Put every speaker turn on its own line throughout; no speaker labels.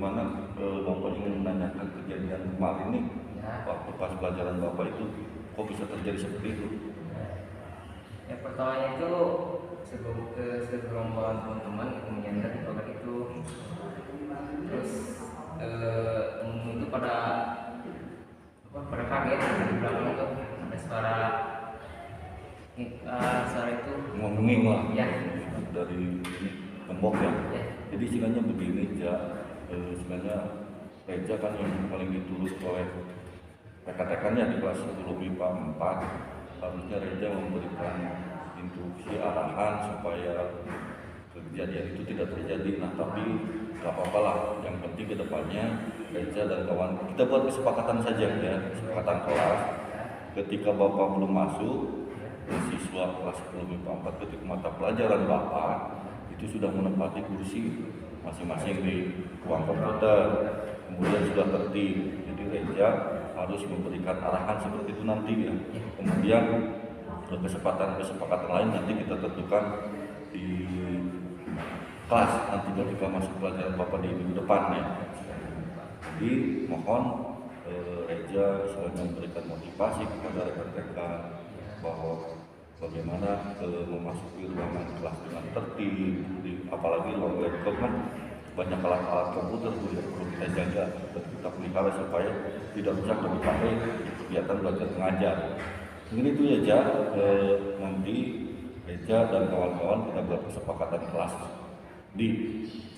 bagaimana Bapak ingin menanyakan kejadian kemarin nih, waktu pas pelajaran Bapak itu kok bisa terjadi seperti itu?
Yang pertamanya itu segerombolan teman-teman itu menyandar di program itu, terus teman-teman itu pada kaget di belakang itu ada suara itu
Ngomongin lah
ya
dari tembok ya. Jadi istilahnya begini ya, istilahnya Reja kan yang paling ditulis oleh rekan-rekannya di kelas 10 MIPA 4. Harusnya Reja memberikan instruksi arahan supaya kejadian itu tidak terjadi. Nah tapi gak apa-apa lah, yang penting kedepannya Reja dan kawan kita buat kesepakatan saja ya, kesepakatan kelas. Ketika Bapak belum masuk, siswa kelas 10 MIPA 4 ketika mata pelajaran Bapak itu sudah menempati kursi masing-masing di ruang komputer, kemudian sudah tertib. Jadi Reja harus memberikan arahan seperti itu nanti ya. Kemudian kesepakatan lain nanti kita tentukan di kelas nanti ketika masuk pelajaran Bapak di minggu depan ya. Jadi mohon Reja selalu memberikan motivasi kepada rekan-rekan bahwa bagaimana memasuki ruangan kelas dengan tertib, apalagi ruang laptop kan banyak alat-alat komputer yang perlu kita jaga dan kita pelihara supaya tidak rusak dan dipakai kegiatan belajar mengajar. Mungkin itu aja, nanti Reja dan kawan-kawan kita buat kesepakatan kelas di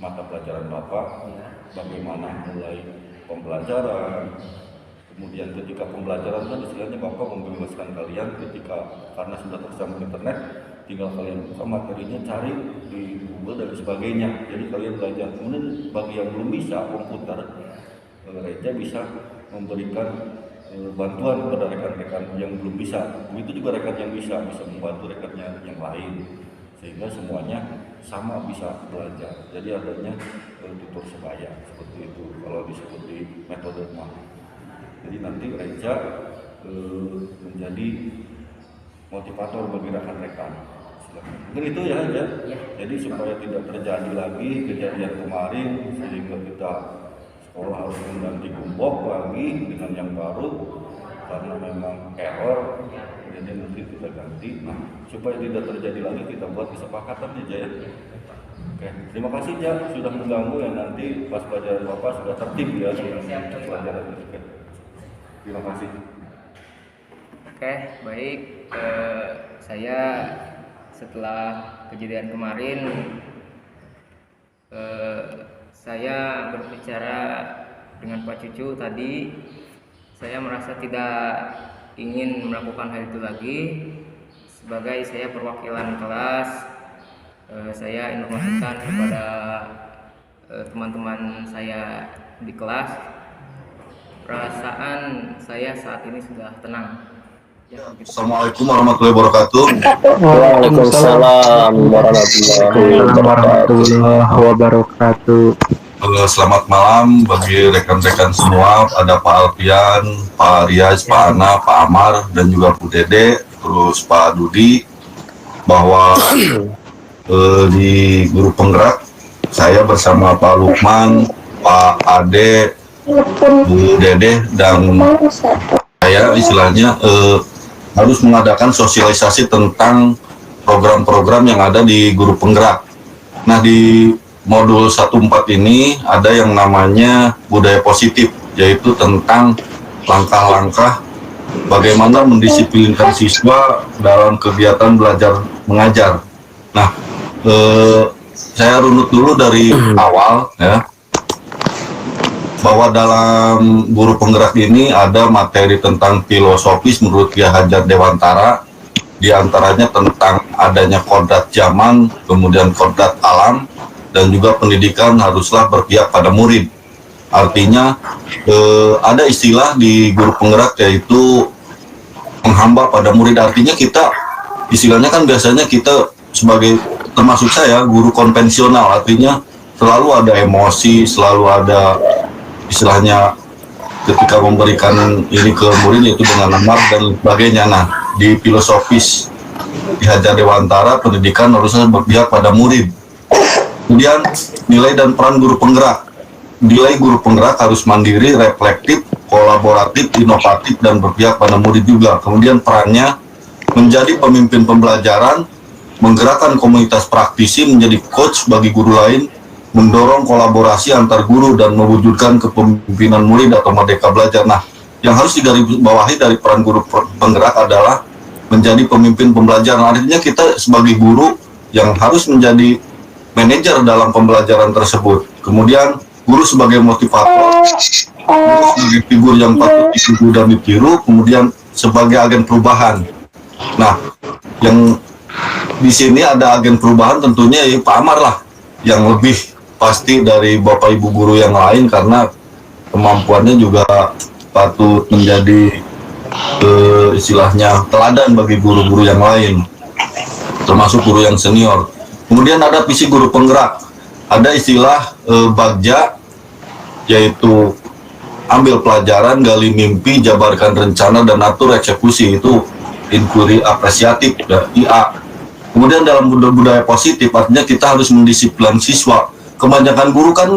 mata pelajaran Bapak, bagaimana mulai pembelajaran. Kemudian ketika pembelajaran kan istilahnya Bapak membebaskan kalian karena sudah tersambung internet, tinggal kalian buka materinya, cari di Google dan sebagainya. Jadi kalian belajar. Kemudian bagi yang belum bisa komputer, Reja bisa memberikan bantuan kepada rekan-rekan yang belum bisa. Begitu juga rekan yang bisa membantu rekannya yang lain, sehingga semuanya sama bisa belajar. Jadi adanya tutor sebaya seperti itu kalau disebut di metode MAH. Jadi nanti Reja menjadi motivator bagi rekan-rekan. Mungkin itu ya. Jadi supaya tidak terjadi lagi kejadian kemarin sehingga kita sekolah harus mengganti gembok lagi dengan yang baru karena memang error. Jadi nanti kita ganti. Nah supaya tidak terjadi lagi kita buat kesepakatan aja ya. Oke, terima kasih ya sudah mengganggu ya, nanti pas pelajaran Bapak sudah tertib ya dengan pelajaran itu. Terima kasih.
Oke, baik. Saya setelah kejadian kemarin, saya berbicara dengan Pak Cucu tadi. Saya merasa tidak ingin melakukan hal itu lagi. Sebagai saya perwakilan kelas, saya informasikan kepada teman-teman saya di kelas. Perasaan saya saat ini sudah tenang.
Assalamualaikum warahmatullahi wabarakatuh.
Waalaikumsalam warahmatullahi wabarakatuh.
Selamat malam bagi rekan-rekan semua. Ada Pak Alfian, Pak Riaz, Pak Ana, Pak Amar, dan juga Bu Dede, terus Pak Dudi. Bahwa di Guru Penggerak saya bersama Pak Lukman, Pak Ade, Bu Dede, dan saya istilahnya harus mengadakan sosialisasi tentang program-program yang ada di Guru Penggerak. Nah di modul 14 ini ada yang namanya budaya positif, yaitu tentang langkah-langkah bagaimana mendisiplinkan siswa dalam kegiatan belajar mengajar. Nah saya runut dulu dari awal ya, bahwa dalam Guru Penggerak ini ada materi tentang filosofis menurut Ki Hajar Dewantara, diantaranya tentang adanya kodrat zaman, kemudian kodrat alam, dan juga pendidikan haruslah berpihak pada murid. Artinya ada istilah di Guru Penggerak yaitu menghamba pada murid. Artinya kita istilahnya kan biasanya kita sebagai, termasuk saya, guru konvensional, artinya selalu ada emosi, selalu ada istilahnya ketika memberikan ini ke murid itu dengan amar dan sebagainya. Nah di filosofis Ki Hajar Dewantara, pendidikan harusnya berpihak pada murid. Kemudian nilai dan peran guru penggerak.
nilai guru penggerak harus mandiri, reflektif, kolaboratif, inovatif, dan berpihak pada murid juga. Kemudian perannya menjadi pemimpin pembelajaran, menggerakkan komunitas praktisi, menjadi coach bagi guru lain, mendorong kolaborasi antar guru, dan mewujudkan kepemimpinan murid atau merdeka belajar. Nah, yang harus digarisbawahi dari peran guru penggerak adalah menjadi pemimpin pembelajaran. Artinya kita sebagai guru yang harus menjadi manajer dalam pembelajaran tersebut. Kemudian guru sebagai motivator, guru sebagai figur yang patut ditiru dan ditiru, kemudian sebagai agen perubahan. Nah, yang di sini ada agen perubahan tentunya ya Pak Amar lah, yang lebih pasti dari Bapak Ibu guru yang lain, karena kemampuannya juga patut menjadi istilahnya teladan bagi guru-guru yang lain, termasuk guru yang senior. Kemudian ada visi guru penggerak, ada istilah Bagja, yaitu ambil pelajaran, gali mimpi, jabarkan rencana, dan atur eksekusi. Itu inquiry apresiatif, ya, IA. Kemudian dalam budaya positif, artinya kita harus mendisiplin siswa. Kebanyakan guru kan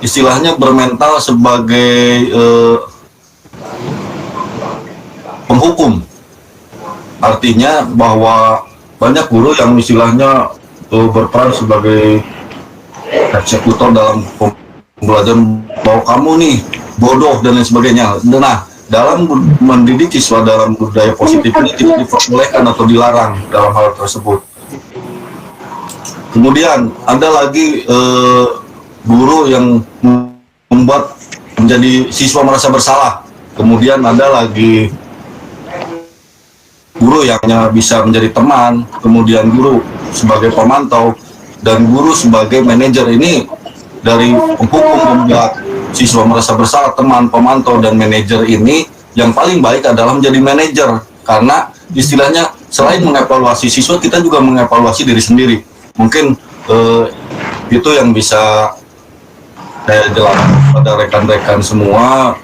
istilahnya bermental sebagai penghukum. Artinya bahwa banyak guru yang istilahnya berperan sebagai eksekutor dalam pembelajaran, bahwa kamu nih bodoh dan lain sebagainya. Nah, dalam mendidik siswa dalam budaya positif ini tidak diperbolehkan atau dilarang dalam hal tersebut. Kemudian ada lagi guru yang membuat menjadi siswa merasa bersalah. Kemudian ada lagi guru yang hanya bisa menjadi teman, kemudian guru sebagai pemantau, dan guru sebagai manajer. Ini dari hukum membuat siswa merasa bersalah, teman, pemantau, dan manajer ini yang paling baik adalah menjadi manajer, karena istilahnya selain mengevaluasi siswa, kita juga mengevaluasi diri sendiri. Mungkin itu yang bisa saya jelaskan pada rekan-rekan semua,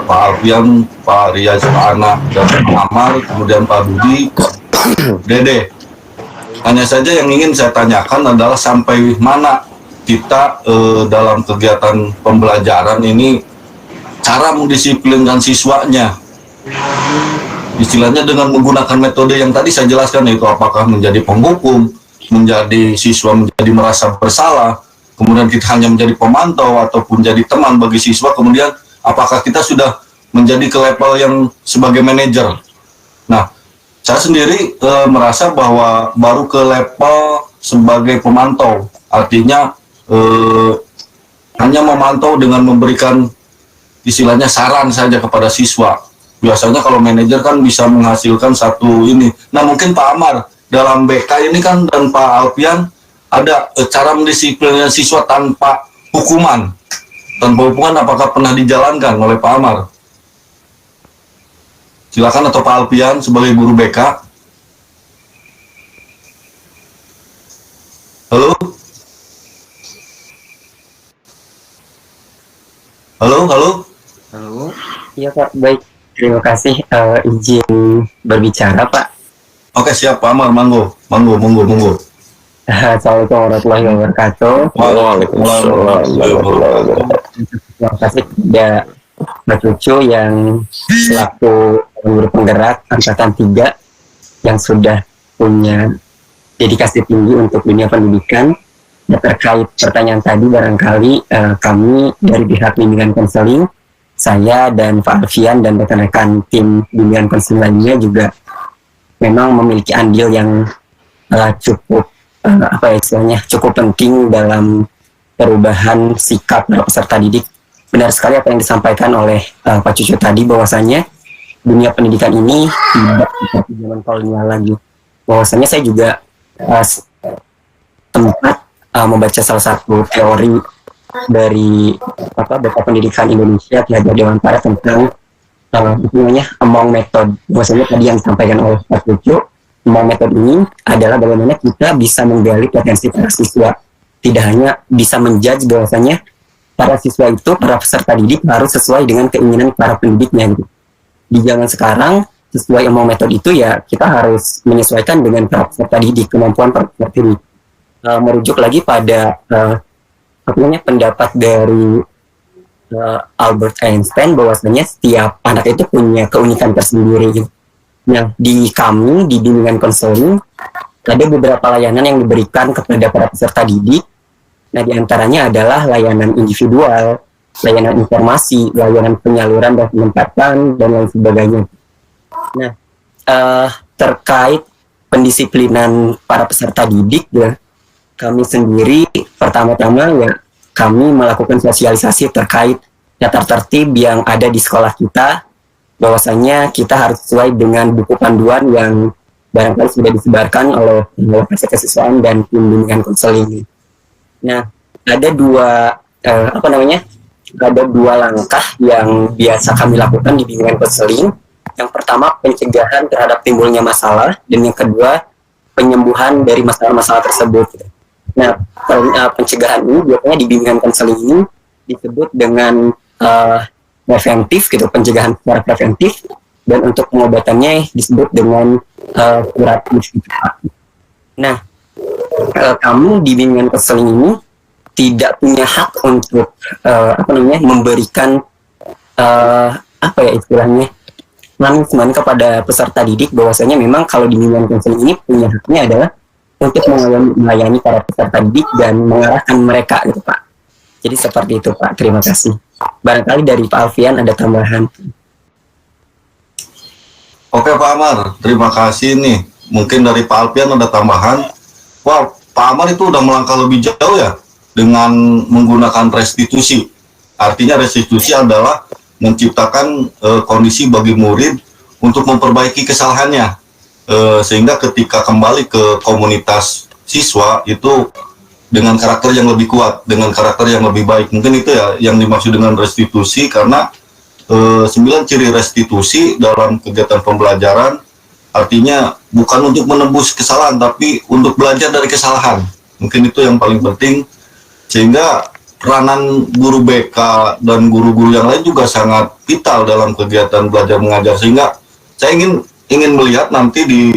Pak Alfian, Pak Riaz, Pak Ana, dan Pak Amar, kemudian Pak Budi, Dede. Hanya saja yang ingin saya tanyakan adalah sampai mana kita dalam kegiatan pembelajaran ini cara mendisiplinkan siswanya, istilahnya dengan menggunakan metode yang tadi saya jelaskan, yaitu apakah menjadi penghukum, menjadi siswa menjadi merasa bersalah, kemudian kita hanya menjadi pemantau ataupun jadi teman bagi siswa, kemudian apakah kita sudah menjadi ke level yang sebagai manajer. Nah, saya sendiri merasa bahwa baru ke level sebagai pemantau, artinya hanya memantau dengan memberikan istilahnya saran saja kepada siswa. Biasanya kalau manajer kan bisa menghasilkan satu ini. Nah, mungkin Pak Amar dalam BK ini kan dan Pak Alfian ada cara mendisiplinkan siswa tanpa hukuman. Tanpa hukuman apakah pernah dijalankan oleh Pak Amar? Silakan, atau Pak Alfian sebagai guru BK. Halo? Halo, halo?
Halo. Iya Pak, baik. Terima kasih izin berbicara Pak.
Oke, siap Pak Amar, monggo.
Assalamualaikum warahmatullahi wabarakatuh.
Waalaikumsalam.
Terima kasih kepada Mbak Cucu yang selaku guru penggerak angkatan 3 yang sudah punya dedikasi tinggi untuk dunia pendidikan. Ya, terkait pertanyaan tadi, barangkali kami dari pihak bimbingan konseling, saya dan Pak Alfian dan rekan-rekan tim bimbingan konseling lainnya juga memang memiliki andil yang cukup cukup penting dalam perubahan sikap para peserta didik. Benar sekali apa yang disampaikan oleh Pak Cucu tadi, bahwasanya dunia pendidikan ini tidak seperti zaman kolonial lagi. Bahwasanya saya juga sempat membaca salah satu teori dari Bapak Pendidikan Indonesia, Ki Hajar Dewantara, tentang namanya Among Method. Bahwasanya tadi yang disampaikan oleh Pak Cucu, Among Method ini adalah bagaimana kita bisa menggali potensi para siswa. Tidak hanya bisa menjudge bahwasanya para siswa itu, para peserta didik harus sesuai dengan keinginan para pendidiknya gitu. Di zaman sekarang, sesuai Among Method itu ya kita harus menyesuaikan dengan para peserta didik, kemampuan para peserta didik. Merujuk lagi pada pendapat dari Albert Einstein bahwasanya setiap anak itu punya keunikan tersendiri gitu. Nah, di kami di bimbingan konseling ada beberapa layanan yang diberikan kepada para peserta didik. Nah, diantaranya adalah layanan individual, layanan informasi, layanan penyaluran dan penempatan, dan lain sebagainya. Nah, terkait pendisiplinan para peserta didik ya, kami sendiri pertama-tama ya kami melakukan sosialisasi terkait tata tertib yang ada di sekolah kita, bahwasanya kita harus sesuai dengan buku panduan yang barangkali sudah disebarkan oleh kesiswaan dan tim bimbingan konseling. Nah, ada dua langkah yang biasa kami lakukan di bimbingan konseling. Yang pertama, pencegahan terhadap timbulnya masalah, dan yang kedua, penyembuhan dari masalah-masalah tersebut. Nah, pencegahan ini biasanya di bimbingan konseling ini disebut dengan preventif gitu, pencegahan secara preventif, dan untuk pengobatannya disebut dengan kuratif gitu. Nah, kamu di bimbingan konseling ini tidak punya hak untuk memberikan istilahnya punishment kepada peserta didik, bahwasanya memang kalau di bimbingan konseling ini punya haknya adalah untuk melayani para peserta didik dan mengarahkan mereka gitu Pak. Jadi seperti itu Pak, terima kasih. Barangkali dari Pak Alfian ada tambahan.
Oke Pak Amar, terima kasih nih. Mungkin dari Pak Alfian ada tambahan. Wah, Pak Amar itu udah melangkah lebih jauh ya dengan menggunakan restitusi. Artinya restitusi adalah menciptakan kondisi bagi murid untuk memperbaiki kesalahannya, sehingga ketika kembali ke komunitas siswa itu dengan karakter yang lebih kuat, dengan karakter yang lebih baik. Mungkin itu ya yang dimaksud dengan restitusi, karena 9 ciri restitusi dalam kegiatan pembelajaran artinya bukan untuk menembus kesalahan, tapi untuk belajar dari kesalahan. Mungkin itu yang paling penting, sehingga peranan guru BK dan guru-guru yang lain juga sangat vital dalam kegiatan belajar mengajar. Sehingga saya ingin melihat nanti di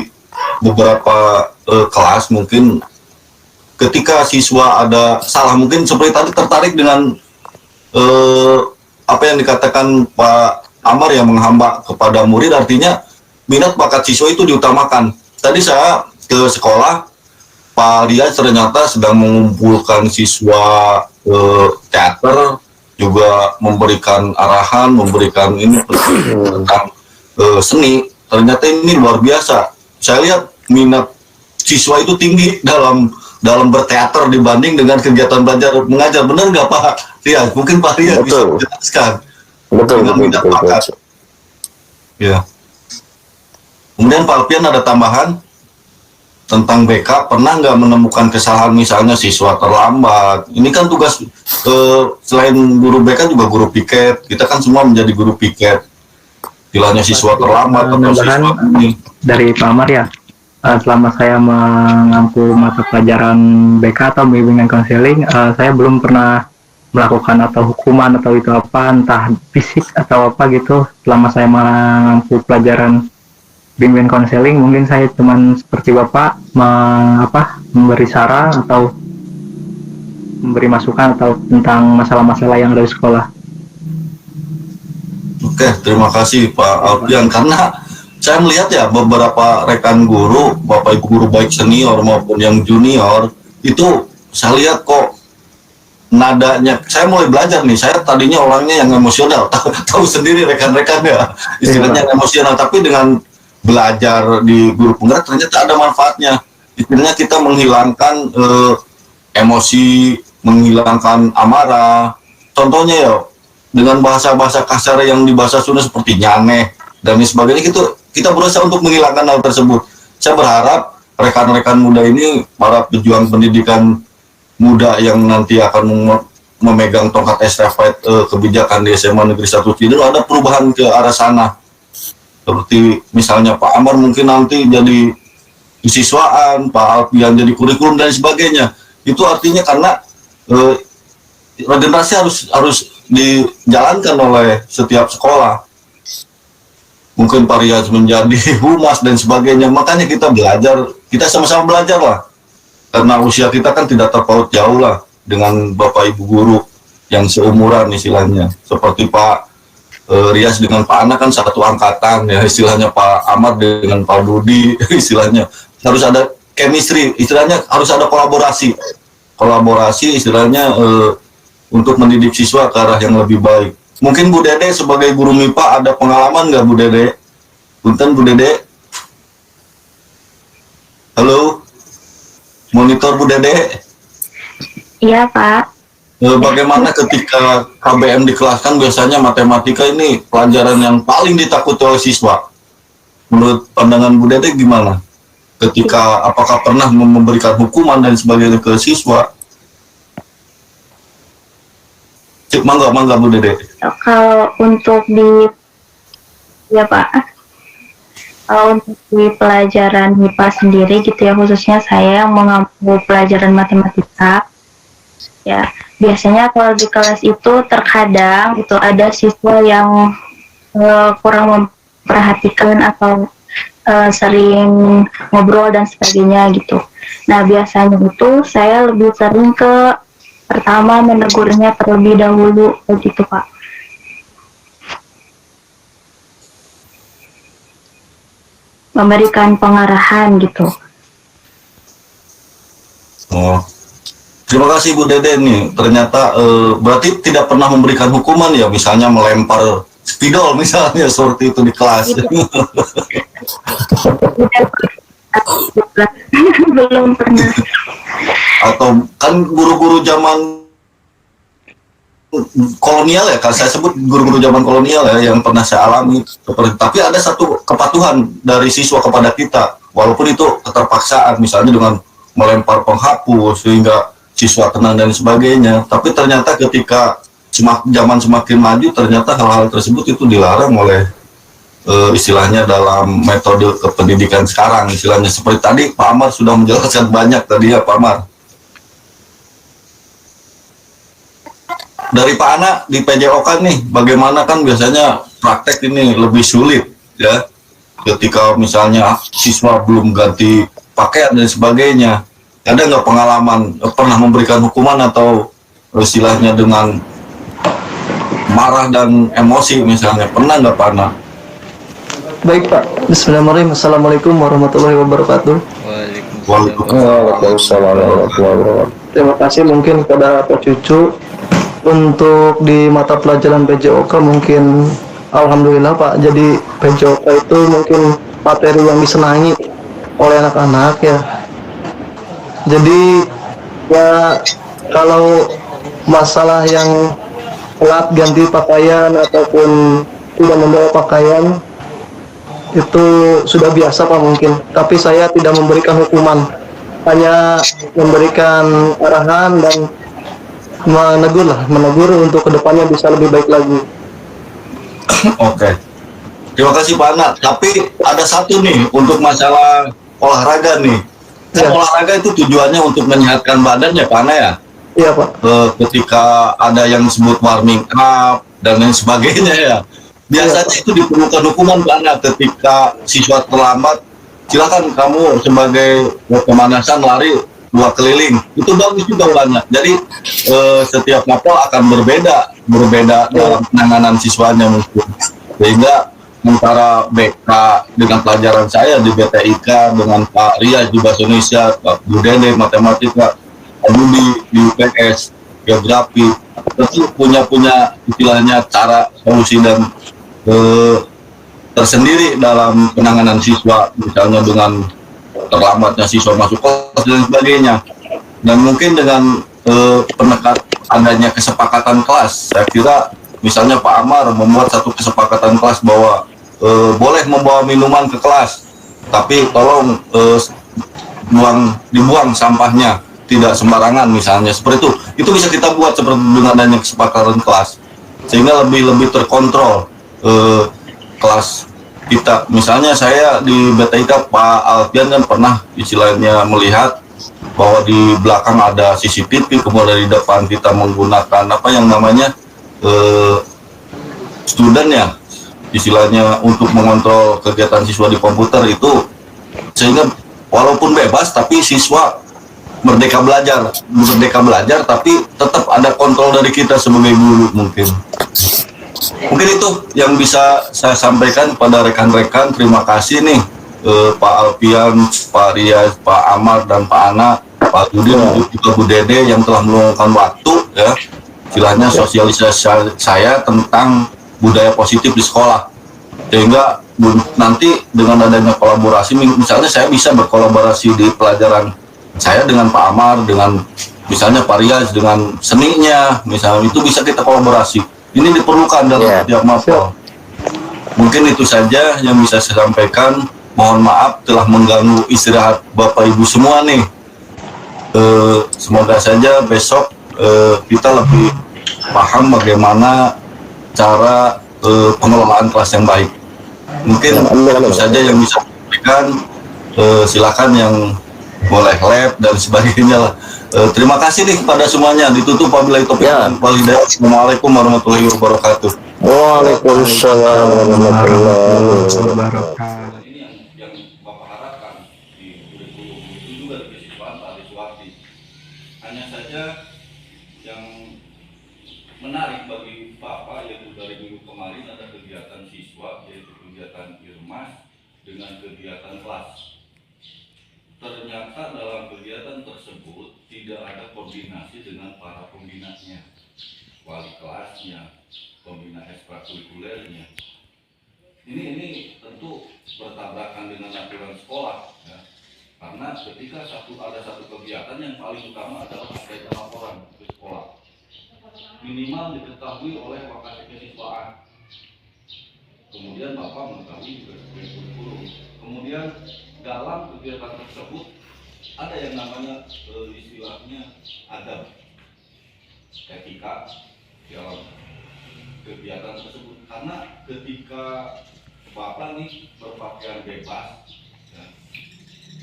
beberapa kelas, mungkin ketika siswa ada salah, mungkin seperti tadi tertarik dengan apa yang dikatakan Pak Amar yang menghamba kepada murid, artinya minat bakat siswa itu diutamakan. Tadi saya ke sekolah, Pak Riaz ternyata sedang mengumpulkan siswa teater, juga memberikan arahan, memberikan ini tentang seni. Ternyata ini luar biasa. Saya lihat minat siswa itu tinggi dalam berteater dibanding dengan kegiatan belajar mengajar. Benar nggak Pak Riaz? Mungkin Pak Riaz bisa menjelaskan.
Betul.
Ya. Kemudian Pak Alfian ada tambahan tentang BK. Pernah nggak menemukan kesalahan, misalnya siswa terlambat? Ini kan tugas selain guru BK juga guru piket. Kita kan semua menjadi guru piket. Bilangnya siswa terlambat atau siswa ini.
Dari Pak Amar ya, selama saya mengampu mata pelajaran BK atau bimbingan konseling, saya belum pernah melakukan atau hukuman atau itu apa, entah fisik atau apa gitu. Selama saya mengampu pelajaran bimbingan konseling, mungkin saya cuman seperti Bapak memberi saran atau memberi masukan atau tentang masalah-masalah yang ada di sekolah.
Oke, terima kasih Pak Alfian. Karena saya melihat ya beberapa rekan guru, Bapak Ibu guru baik senior maupun yang junior, itu saya lihat kok nadanya, saya mulai belajar nih, saya tadinya orangnya yang emosional, tahu sendiri rekan-rekan ya, istilahnya yang emosional, tapi dengan belajar di guru penggerak ternyata ada manfaatnya. Istilahnya kita menghilangkan emosi, menghilangkan amarah. Contohnya ya, dengan bahasa-bahasa kasar yang di bahasa Sunda seperti nyaneh dan sebagainya, kita berusaha untuk menghilangkan hal tersebut. Saya berharap rekan-rekan muda ini, para pejuang pendidikan muda yang nanti akan memegang tongkat estafet kebijakan di SMA Negeri 1 Cideu, ada perubahan ke arah sana. Seperti misalnya Pak Amar mungkin nanti jadi siswaan, Pak Alfian jadi kurikulum dan sebagainya. Itu artinya karena regenerasi harus dijalankan oleh setiap sekolah. Mungkin Pak Riaz menjadi humas dan sebagainya. Makanya kita belajar, kita sama-sama belajar lah. Karena usia kita kan tidak terpaut jauh lah dengan Bapak Ibu guru. yang seumuran istilahnya, seperti Pak Rias dengan Pak Ana kan satu angkatan ya, istilahnya Pak Ahmad dengan Pak Budi istilahnya harus ada chemistry, istilahnya harus ada kolaborasi istilahnya untuk mendidik siswa ke arah yang lebih baik. Mungkin Bu Dede sebagai guru MIPA ada pengalaman nggak Bu Dede? Punten Bu Dede. Halo, monitor Bu Dede.
Iya, Pak.
Bagaimana ketika KBM di kelas, kan biasanya matematika ini pelajaran yang paling ditakuti oleh siswa. Menurut pandangan Bu Dede gimana? Ketika apakah pernah memberikan hukuman dan sebagainya ke siswa? Cik, mangga Bu Dede.
Kalau untuk ya Pak, kalau untuk di pelajaran MIPA sendiri gitu ya, khususnya saya yang mengampu pelajaran matematika, ya biasanya kalau di kelas itu terkadang itu ada siswa yang kurang memperhatikan atau sering ngobrol dan sebagainya gitu. Nah biasanya itu saya lebih sering ke pertama menegurnya terlebih dahulu begitu Pak. Memberikan pengarahan gitu.
Oh, terima kasih Bu Dede nih. Ternyata berarti tidak pernah memberikan hukuman ya, misalnya melempar spidol misalnya seperti itu di kelas.
Belum pernah.
Atau kan guru-guru zaman kolonial ya, kan saya sebut guru-guru zaman kolonial ya yang pernah saya alami seperti, tapi ada satu kepatuhan dari siswa kepada kita walaupun itu keterpaksaan, misalnya dengan melempar penghapus sehingga siswa tenang dan sebagainya. Tapi ternyata ketika zaman semakin maju, ternyata hal-hal tersebut itu dilarang oleh istilahnya dalam metode kependidikan sekarang, istilahnya seperti tadi Pak Amar sudah menjelaskan banyak tadi ya Pak Amar. Dari Pak Ana di PJOK nih, bagaimana kan biasanya praktek ini lebih sulit ya, ketika misalnya siswa belum ganti pakaian dan sebagainya. Ada nggak pengalaman pernah memberikan hukuman atau istilahnya dengan marah dan emosi misalnya, pernah nggak Pak Ana?
Baik Pak, Bismillahirrahmanirrahim. Assalamualaikum warahmatullahi wabarakatuh.
Waalaikumsalam warahmatullahi wabarakatuh.
Terima kasih mungkin kepada Pak Cucu. Untuk di mata pelajaran PJOK mungkin alhamdulillah Pak, jadi PJOK itu mungkin materi yang disenangi oleh anak-anak ya. Jadi ya kalau masalah yang telat ganti pakaian ataupun tidak membawa pakaian itu sudah biasa Pak mungkin, tapi saya tidak memberikan hukuman, hanya memberikan arahan dan menegur untuk kedepannya bisa lebih baik lagi.
Oke, terima kasih Pak Ana. Tapi ada satu nih untuk masalah olahraga nih.
Ya.
Olahraga itu tujuannya untuk menyehatkan badan ya Pak Ana ya.
Iya Pak.
Ketika ada yang disebut warming up dan lain sebagainya ya. Biasanya itu diperlukan hukuman Pak Ana ketika siswa terlambat. Silakan kamu sebagai pemanasan lari 2 keliling, itu bagus juga banyak. Jadi setiap kapal akan berbeda dalam penanganan siswanya mungkin. Sehingga antara BK dengan pelajaran saya di BTIK dengan Pak Rias di Bahasa Indonesia, Pak Budede matematika, Pak Budi di UPS geografi, tentu punya istilahnya cara solusi dan tersendiri dalam penanganan siswa, misalnya dengan terlambatnya siswa masuk kelas dan sebagainya. Dan mungkin dengan adanya kesepakatan kelas, saya kira misalnya Pak Amar membuat satu kesepakatan kelas bahwa boleh membawa minuman ke kelas, tapi tolong dibuang sampahnya tidak sembarangan misalnya, seperti itu bisa kita buat seperti dengan adanya kesepakatan kelas, sehingga lebih terkontrol kelas kita. Misalnya saya di BTIK Pak Alfian kan pernah istilahnya melihat bahwa di belakang ada CCTV, kemudian di depan kita menggunakan apa yang namanya student ya, istilahnya untuk mengontrol kegiatan siswa di komputer itu, sehingga walaupun bebas tapi siswa merdeka belajar, tapi tetap ada kontrol dari kita sebagai guru. Mungkin itu yang bisa saya sampaikan pada rekan-rekan. Terima kasih nih Pak Alfian, Pak Rias, Pak Amar, dan Pak Ana, Pak Udin, juga Bu Dede yang telah meluangkan waktu ya, istilahnya sosialisasi saya tentang budaya positif di sekolah, sehingga nanti dengan adanya kolaborasi, misalnya saya bisa berkolaborasi di pelajaran saya dengan Pak Amar, dengan misalnya Pak Rias dengan seninya, misalnya itu bisa kita kolaborasi. Ini diperlukan dalam setiap mapel. Mungkin itu saja yang bisa saya sampaikan. Mohon maaf telah mengganggu istirahat Bapak Ibu semua nih. Semoga saja besok kita lebih paham bagaimana cara pengelolaan kelas yang baik. Mungkin itu saja yang bisa saya sampaikan. Silakan yang boleh lab dan sebagainya lah. Terima kasih nih kepada semuanya. Ditutup wabillahi taufiq wal hidayah. Assalamualaikum warahmatullahi wabarakatuh.
Waalaikumsalam warahmatullahi wabarakatuh.
Ini yang Bapak harapkan di kurikulum itu juga di siswa Pak Riswati. Hanya saja yang menarik bagi Bapak yaitu dari minggu kemarin ada kegiatan siswa, yaitu kegiatan IRMAS dengan kegiatan kelas. Ternyata dalam kegiatan tersebut tidak ada koordinasi dengan para pembinanya, wali kelasnya, pembina ekstrakurikulernya. Ini tentu bertabrakan dengan aturan sekolah, ya. Karena ketika ada satu kegiatan yang paling utama adalah ada laporan ke sekolah, minimal diketahui oleh wakil kesiswaan. Kemudian Bapak mengetahui juga kurikulum. Kemudian dalam kegiatan tersebut ada yang namanya istilahnya adab, etika dalam kegiatan tersebut. Karena ketika Bapak nih berpakaian bebas, ya,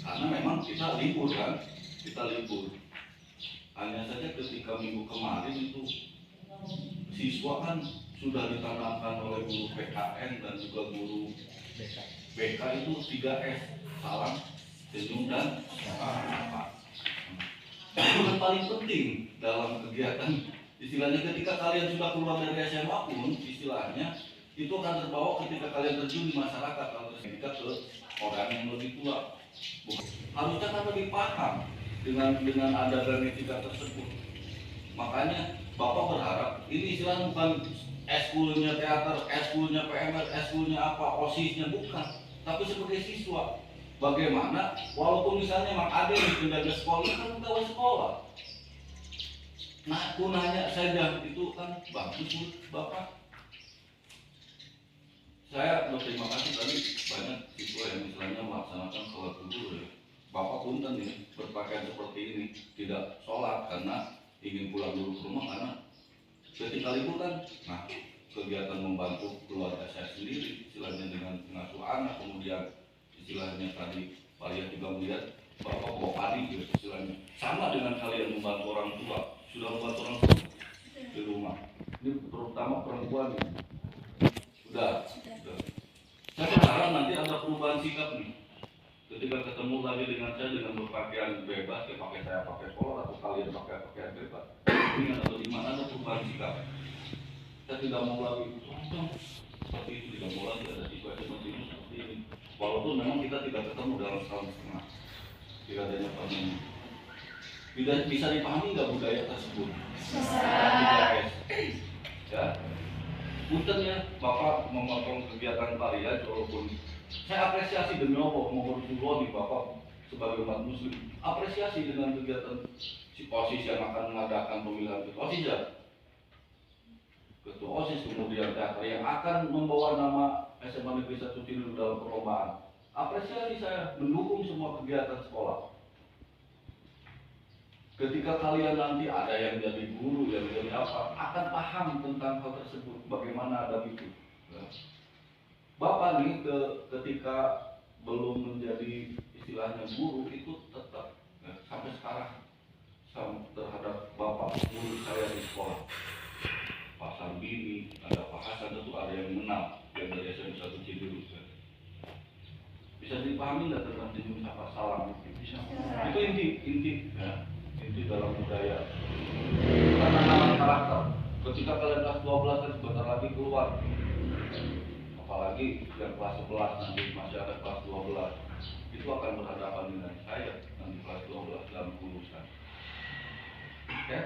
karena memang kita libur kan, Hanya saja ketika minggu kemarin itu siswa kan sudah ditanamkan oleh guru PKN dan juga guru BK itu 3S, salam, senyum, dan apa. Itu yang paling penting dalam kegiatan. Istilahnya ketika kalian sudah keluar dari SMA pun, istilahnya itu akan terbawa ketika kalian terjun di masyarakat, kalau ketika ke orang yang lebih tua. Harusnya kan lebih paham dengan ada dan etika tersebut. Makanya Bapak berharap ini istilahnya bukan eskulnya teater, eskulnya PMR, eskulnya apa, OSISnya, bukan, tapi sebagai siswa. Bagaimana walaupun misalnya Mak Ade di penjaga sekolah kan pegawai sekolah. Nah, aku nanya saja itu kan bagus Bapak. Saya berterima kasih tadi banyak siswa yang misalnya melaksanakan sholat zuhur ya. Bapak punten ini berpakaian seperti ini, tidak sholat karena ingin pulang dulu ke rumah, karena ketika libur kan, nah kegiatan membantu keluarga saya sendiri, istilahnya dengan pengasuh anak, kemudian istilahnya tadi Pak Lia juga melihat Bapak bawa padi gitu istilahnya, sama dengan kalian membantu orang tua, sudah membantu orang tua di rumah, ini terutama perempuan ini. Sudah. Saya berharap nanti ada perubahan sikap nih. Ketika ketemu lagi dengan saya dengan berpakaian bebas, ya pakai saya pakai kolor atau kalian pakai pakaian bebas, ini atau di mana ada perubahan sikap. Saya tidak mau lagi seperti itu, tidak mau lagi ada situasi seperti ini. Walaupun memang kita tidak ketemu dalam setahun setengah, tidak adanya pandemi. Tidak bisa dipahami nggak budaya tersebut? Bisa. Ya. Punten ya, Bapak memotong kegiatan Ria, walaupun saya apresiasi demi Allah, mohon di Bapak sebagai umat muslim, apresiasi dengan kegiatan si OSIS yang akan mengadakan pemilihan ketua OSIS ya. Ketua OSIS, kemudian teater yang akan membawa nama SMA Negeri 1 Cililur dalam perlombaan. Apresiasi, saya mendukung semua kegiatan sekolah. Ketika kalian nanti ada yang jadi guru, yang jadi apa, akan paham tentang hal tersebut, bagaimana ada itu. Bapak nih ketika belum menjadi istilahnya guru itu tetap sampai sekarang terhadap Bapak guru saya di sekolah, Pak Sambini, ada Pak Hasan, tentu ada yang mengenal yang dari SMA 1 Cililur. Bisa dipahami nggak tentang jenis apa salam itu? Bisa. Itu inti. Ya. itu dalam budaya. Karena nama karakter. Ketika kalian kelas 12 dan sebentar lagi keluar, apalagi yang kelas 11 nanti masih ada kelas 12, itu akan berhadapan dengan saya nanti kelas 12 dalam kelulusan. Oke?